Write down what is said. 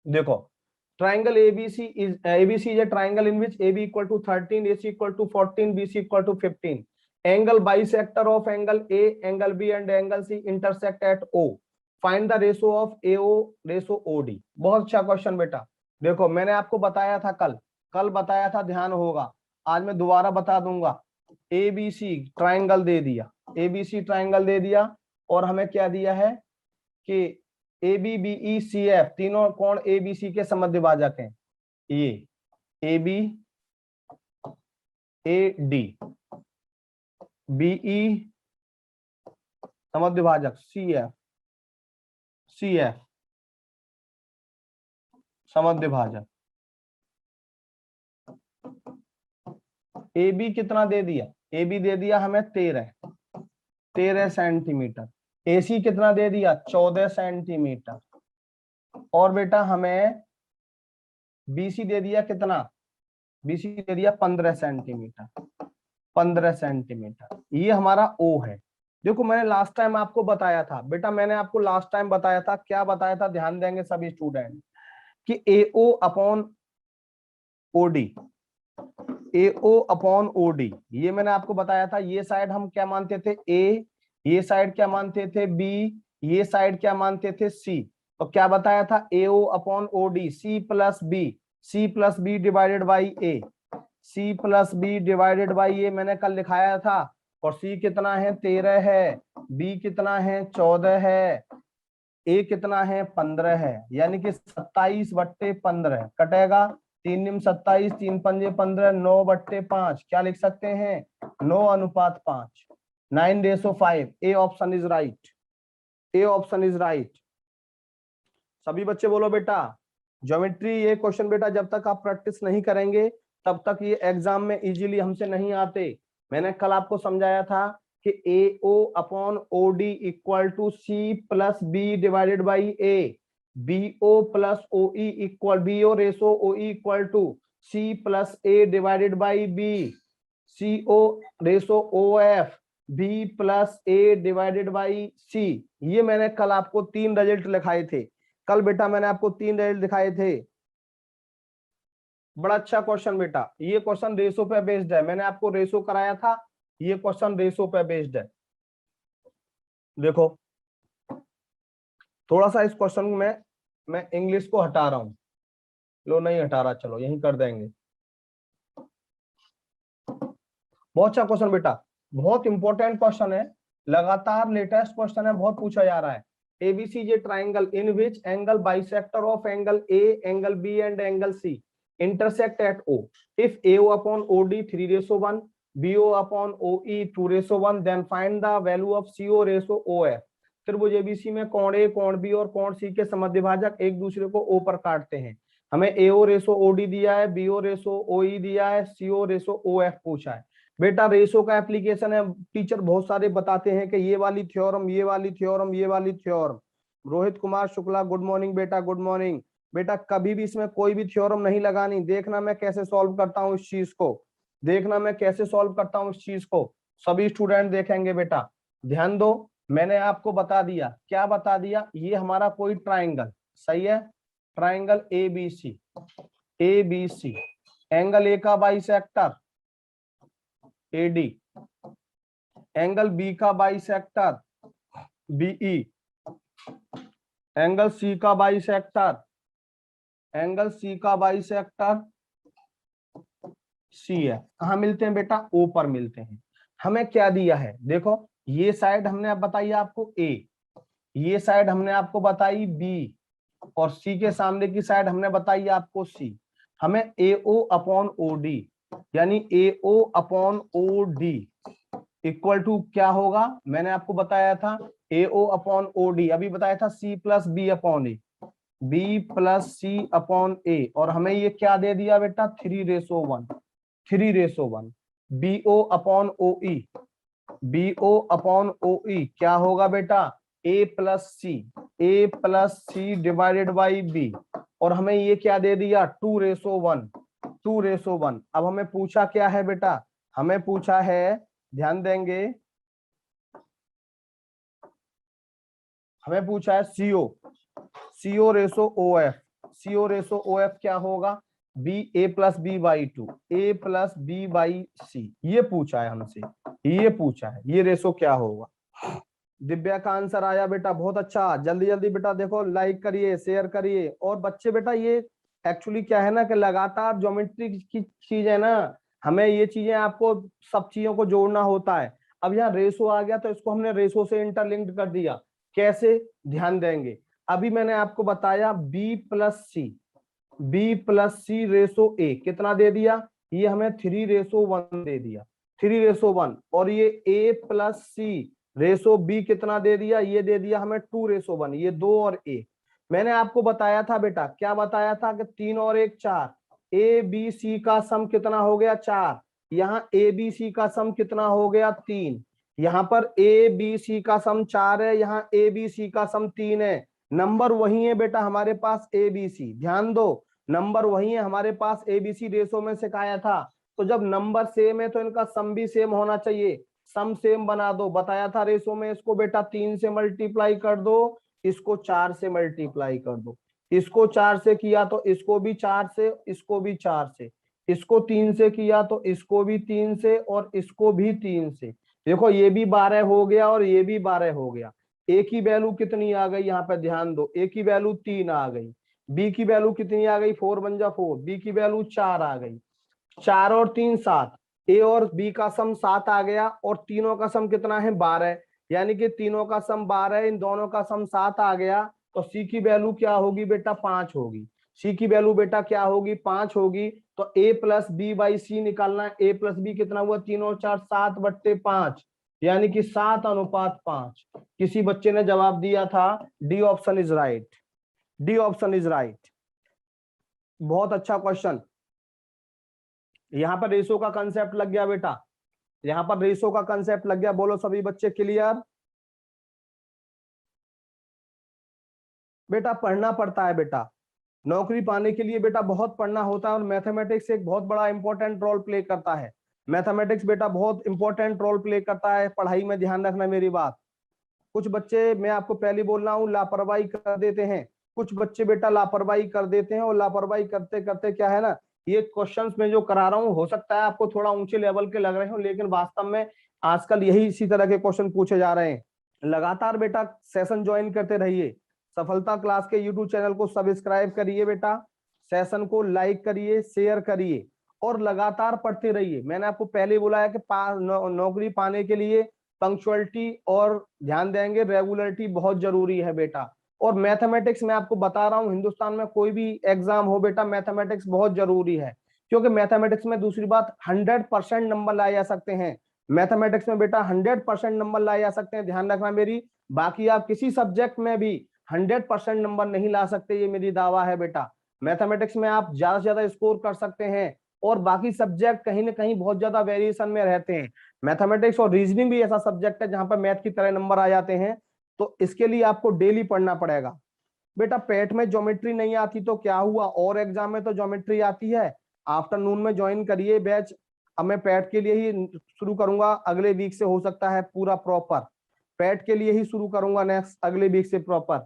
देखो triangle ABC is a triangle in which AB equal to 13, AC equal to 14, BC equal to 15. Angle bisector of angle A, angle B and angle C intersect at O. Find the ratio of AO ratio OD. बहुत अच्छा question बेटा। देखो मैंने आपको बताया था कल बताया था, ध्यान होगा, आज मैं दोबारा बता दूंगा। ABC ट्राइंगल दे दिया, ABC ट्राइंगल दे दिया और हमें क्या दिया है कि ABBECF तीनों कोण ABC के समद्विभाजक हैं। ये AB AD BE समद्विभाजक CF समद्विभाजक। AB कितना दे दिया? AB दे दिया हमें 13 सेंटीमीटर। AC कितना दे दिया? 14 सेंटीमीटर। और बेटा हमें BC दे दिया कितना? BC दे दिया 15 सेंटीमीटर। 15 सेंटीमीटर ये हमारा O है। देखो मैंने लास्ट टाइम आपको बताया था बेटा, मैंने आपको लास्ट टाइम बताया था, क्या बताया था, ध्यान देंगे सभी स्टूडेंट, कि AO upon OD, AO upon OD ये मैंने आपको बताया था। ये साइड हम क्या मानते थे? A, ये साइड क्या मानते थे? B, ये साइड क्या मानते थे? C। तो क्या बताया था? AO upon OD C plus B divided by A, C plus B divided by A मैंने कल लिखाया था। और C कितना है? 13 है, B कितना है? 14 है, A कितना है? 15 है, यानी कि 27/15 कटेगा। 3 निम 27, 3 पंजे 15, 9/5 क्या लिख सकते हैं? 9:5, 9:5। A option is right, A option is right. सभी बच्चे बोलो बेटा। ज्योमेट्री ये क्वेश्चन बेटा जब तक आप प्रैक्टिस नहीं करेंगे तब तक ये एग्जाम में इजीली हमसे नहीं आते। मैंने कल आपको समझाया था कि AO upon OD equal to C plus B divided by A, BO plus OE equal, BO ratio OE equal to C plus A divided by B, CO ratio OF B plus A divided by C। ये मैंने कल आपको 3 result लिखाए थे। कल बेटा मैंने आपको 3 रिजल्ट दिखाए थे। बड़ा अच्छा क्वेश्चन बेटा, ये क्वेश्चन रेशो पे बेस्ड है। मैंने आपको रेशो कराया था, ये क्वेश्चन रेशो पे बेस्ड है। देखो थोड़ा सा इस क्वेश्चन में मैं इंग्लिश को हटा रहा हूं, लो नहीं हटा रहा, चलो यही कर देंगे। बहुत अच्छा क्वेश्चन बेटा, बहुत इंपॉर्टेंट क्वेश्चन है, लगातार लेटेस्ट क्वेश्चन है, बहुत पूछा जा रहा है। ABC J triangle in which angle bisector of angle A, angle B and angle C intersect at O. If AO upon OD 3:1, BO upon OE 2:1, then find the value of CO ratio OF. त्रिभुज ABC में कोण A, कोण B और कोण C के समद्विभाजक एक दूसरे को O पर काटते हैं। हमें AO रेशो OD दिया है, BO रेशो OE दिया है, CO रेशो OF पूछा है। बेटा रेशो का एप्लीकेशन है, टीचर बहुत सारे बताते हैं कि ये वाली थ्योरम, ये वाली थ्योरम, ये वाली theorem. Rohit Kumar Shukla good morning बेटा, गुड मॉर्निंग बेटा। कभी भी इसमें कोई भी थ्योरम नहीं लगानी, देखना मैं कैसे सॉल्व करता हूँ इस चीज को, देखना मैं कैसे सॉल्व करता हूँ इस चीज को। सभी स्टूडेंट देखेंगे बेटा, ध्यान दो। मैंने आपको बता दिया, क्या बता दिया, ये हमारा कोई ट्राइंगल, सही है, triangle ABC, ABC angle A का बाइसेक्टर AD, एंगल B का बाइसेक्टर BE, एंगल C का बाइसेक्टर, एंगल C का बाइसेक्टर C है। कहां मिलते हैं बेटा? O पर मिलते हैं। हमें क्या दिया है? देखो ये साइड हमने अब बताई आपको A, ये साइड हमने आपको बताई B, और C के सामने की साइड हमने बताई आपको C। हमें AO अपॉन OD यानी AO upon OD equal to क्या होगा? मैंने आपको बताया था AO अपॉन OD, अभी बताया था C plus B upon A, B plus C upon A, और हमें ये क्या दे दिया बेटा? 3:1, 3:1। BO upon OE, BO upon OE क्या होगा बेटा? A plus C divided by B, और हमें ये क्या दे दिया? 2:1, 2:1। अब हमें पूछा क्या है बेटा? हमें पूछा है, ध्यान देंगे, हमें पूछा है CO, CO ratio OF, CO ratio OF क्या होगा, B A plus B by 2, A plus B by C। ये पूछा है हमसे, ये पूछा है, ये रेशो क्या होगा। दिव्या का आंसर आया बेटा, बहुत अच्छा। जल्दी जल्दी बेटा देखो, लाइक करिए, शेयर करिए। और बच्चे बेटा ये एक्चुअली क्या है ना कि लगातार ज्योमेट्री की चीज है ना, हमें ये चीजें आपको सब चीजों को जोड़ना होता है। अब यहाँ रेशो आ गया तो इसको हमने रेशो से इंटरलिंक्ड कर दिया। कैसे, ध्यान देंगे। अभी मैंने आपको बताया B plus C ratio A कितना दे दिया, ये हमें 3:1 दे दिया, 3:1। और ये A plus C ratio B कितना दे दिया, ये दे दिया हमें 2:1। ये 2 और A। मैंने आपको बताया था बेटा, क्या बताया था कि 3 और 1 4, ABC का सम कितना हो गया 4, यहाँ ABC का सम कितना हो गया 3, यहाँ पर ABC का सम 4 है, यहाँ ABC का सम 3 है। नंबर वही है बेटा हमारे पास ABC, ध्यान दो, नंबर वही है हमारे पास ABC रेशो में सिखाया था। तो जब नंबर सेम है तो इनका सम भी सेम होना चाहिए, सम सेम बना दो। बताया था रेशो में इसको बेटा 3 से मल्टीप्लाई कर दो, इसको 4 से मल्टीप्लाई कर दो, इसको 4 से किया तो इसको भी 4 से, इसको भी 4 से, इसको 3 से किया तो इसको भी 3 से, और इसको भी 3 से। देखो ये भी 12 हो गया और ये भी 12 हो गया। ए की वैल्यू कितनी आ गई, यहाँ पे ध्यान दो, ए की वैल्यू 3 आ गई, बी की वैल्यू कितनी आ गई, 4 बन जा 4, बी की वैल्यू 4 आ गई, 4 और 3 7, ए और बी का सम 7 आ गया, और तीनों का सम कितना है 12, यानी कि तीनों का सम 12, इन दोनों का सम 7 आ गया। तो सी की वैल्यू क्या होगी बेटा 5 होगी, सी की वैल्यू बेटा क्या होगी 5 होगी। तो ए प्लस बी बाई सी निकालना है, ए प्लस बी कितना हुआ 3 और 4 7/5, यानी कि 7:5। किसी बच्चे ने जवाब दिया था D option is right, D option is right. बहुत अच्छा क्वेश्चन। यहां पर रेशो का कंसेप्ट लग गया बेटा, यहां पर रेशो का कंसेप्ट लग गया। बोलो सभी बच्चे क्लियर। बेटा पढ़ना पड़ता है बेटा, नौकरी पाने के लिए बेटा बहुत पढ़ना होता है, और मैथमेटिक्स एक बहुत बड़ा इंपॉर्टेंट रोल प्ले करता है। मैथमेटिक्स बेटा बहुत इंपॉर्टेंट रोल प्ले करता है पढ़ाई में, ध्यान रखना मेरी बात। कुछ बच्चे, मैं आपको पहले बोल रहा हूँ, लापरवाही कर देते हैं, कुछ बच्चे बेटा लापरवाही कर देते हैं, और लापरवाही करते करते क्या है ना, ये क्वेश्चंस में जो करा रहा हूँ हो सकता है आपको थोड़ा ऊंचे लेवल के लग रहे हो, लेकिन वास्तव में आजकल यही इसी तरह के क्वेश्चन पूछे जा रहे हैं। लगातार बेटा सेशन ज्वाइन करते रहिए, सफलता क्लास के यूट्यूब चैनल को सब्सक्राइब करिए बेटा, सेशन को लाइक करिए, शेयर करिए, और लगातार पढ़ते रहिए। मैंने आपको पहले बोला है कि नौकरी पाने के लिए पंक्चुअलिटी और ध्यान देंगे, रेगुलरिटी बहुत जरूरी है बेटा। और मैथमेटिक्स मैं आपको बता रहा हूँ, हिंदुस्तान में कोई भी एग्जाम हो बेटा, मैथमेटिक्स बहुत जरूरी है, क्योंकि मैथमेटिक्स में दूसरी बात 100% नंबर लाए जा सकते हैं। मैथमेटिक्स में बेटा 100% नंबर लाए जा सकते हैं, ध्यान रखना मेरी। बाकी आप किसी सब्जेक्ट में भी 100% नंबर नहीं ला सकते, ये मेरी दावा है बेटा। मैथमेटिक्स में आप ज्यादा से ज्यादा स्कोर कर सकते हैं, और बाकी सब्जेक्ट कहीं ना कहीं बहुत ज्यादा वेरिएशन में रहते हैं। मैथमेटिक्स और रीजनिंग भी ऐसा सब्जेक्ट है जहां पर मैथ की तरह नंबर आ जाते हैं, तो इसके लिए आपको डेली पढ़ना पड़ेगा बेटा। पेट में ज्योमेट्री नहीं आती तो क्या हुआ, और एग्जाम में तो ज्योमेट्री आती है। आफ्टरनून में ज्वाइन करिए बैच। अब मैं पैट के लिए ही शुरू करूंगा, अगले वीक से हो सकता है पूरा प्रॉपर पैट के लिए ही शुरू करूंगा, नेक्स्ट अगले वीक से प्रॉपर।